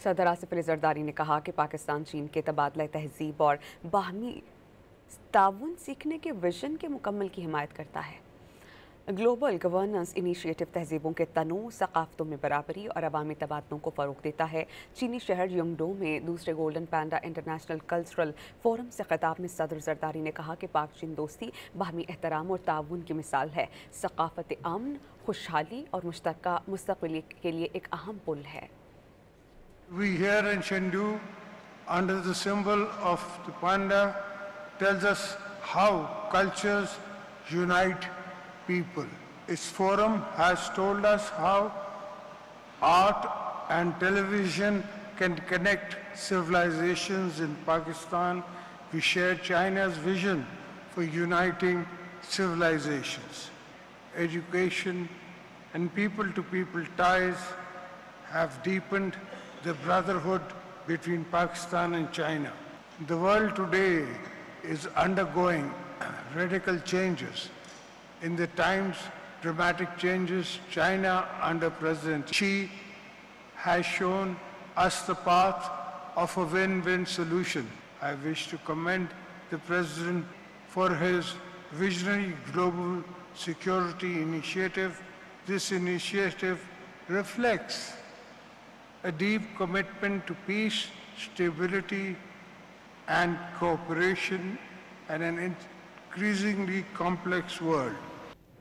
सदर आसिफ अली जरदारी ने कहा कि पाकिस्तान चीन के तबादला तहजीब और बाहमी ताउन सीखने के विजन के मुकम्मल की हिमायत करता है। ग्लोबल गवर्नेंस इनिशिएटिव तहजीबों के तनों, सकाफ़तों में बराबरी और अवामी तबादलों को फ़रोग़ देता है। चीनी शहर यंगडो में दूसरे गोल्डन पैंडा इंटरनेशनल कल्चरल फोरम से खिताब में सदर जरदारी ने कहा कि पाक चीन दोस्ती बाहमी एहतराम और ताउन की मिसाल है। सकाफ़त अमन, खुशहाली और मुश्तरका मुस्तक़बिल के लिए एक अहम पुल है। We here in Chengdu, under the symbol of the panda, tells us how cultures unite people. Its forum has told us how art and television can connect civilizations. In Pakistan, we share China's vision for uniting civilizations. Education and people-to-people ties have deepened the brotherhood between Pakistan and China. The world today is undergoing radical changes. In the times dramatic changes, China under President Xi has shown us the path of a win-win solution. I wish to commend the President for his visionary global security initiative. This initiative reflects a deep commitment to peace, stability, and cooperation in an increasingly complex world.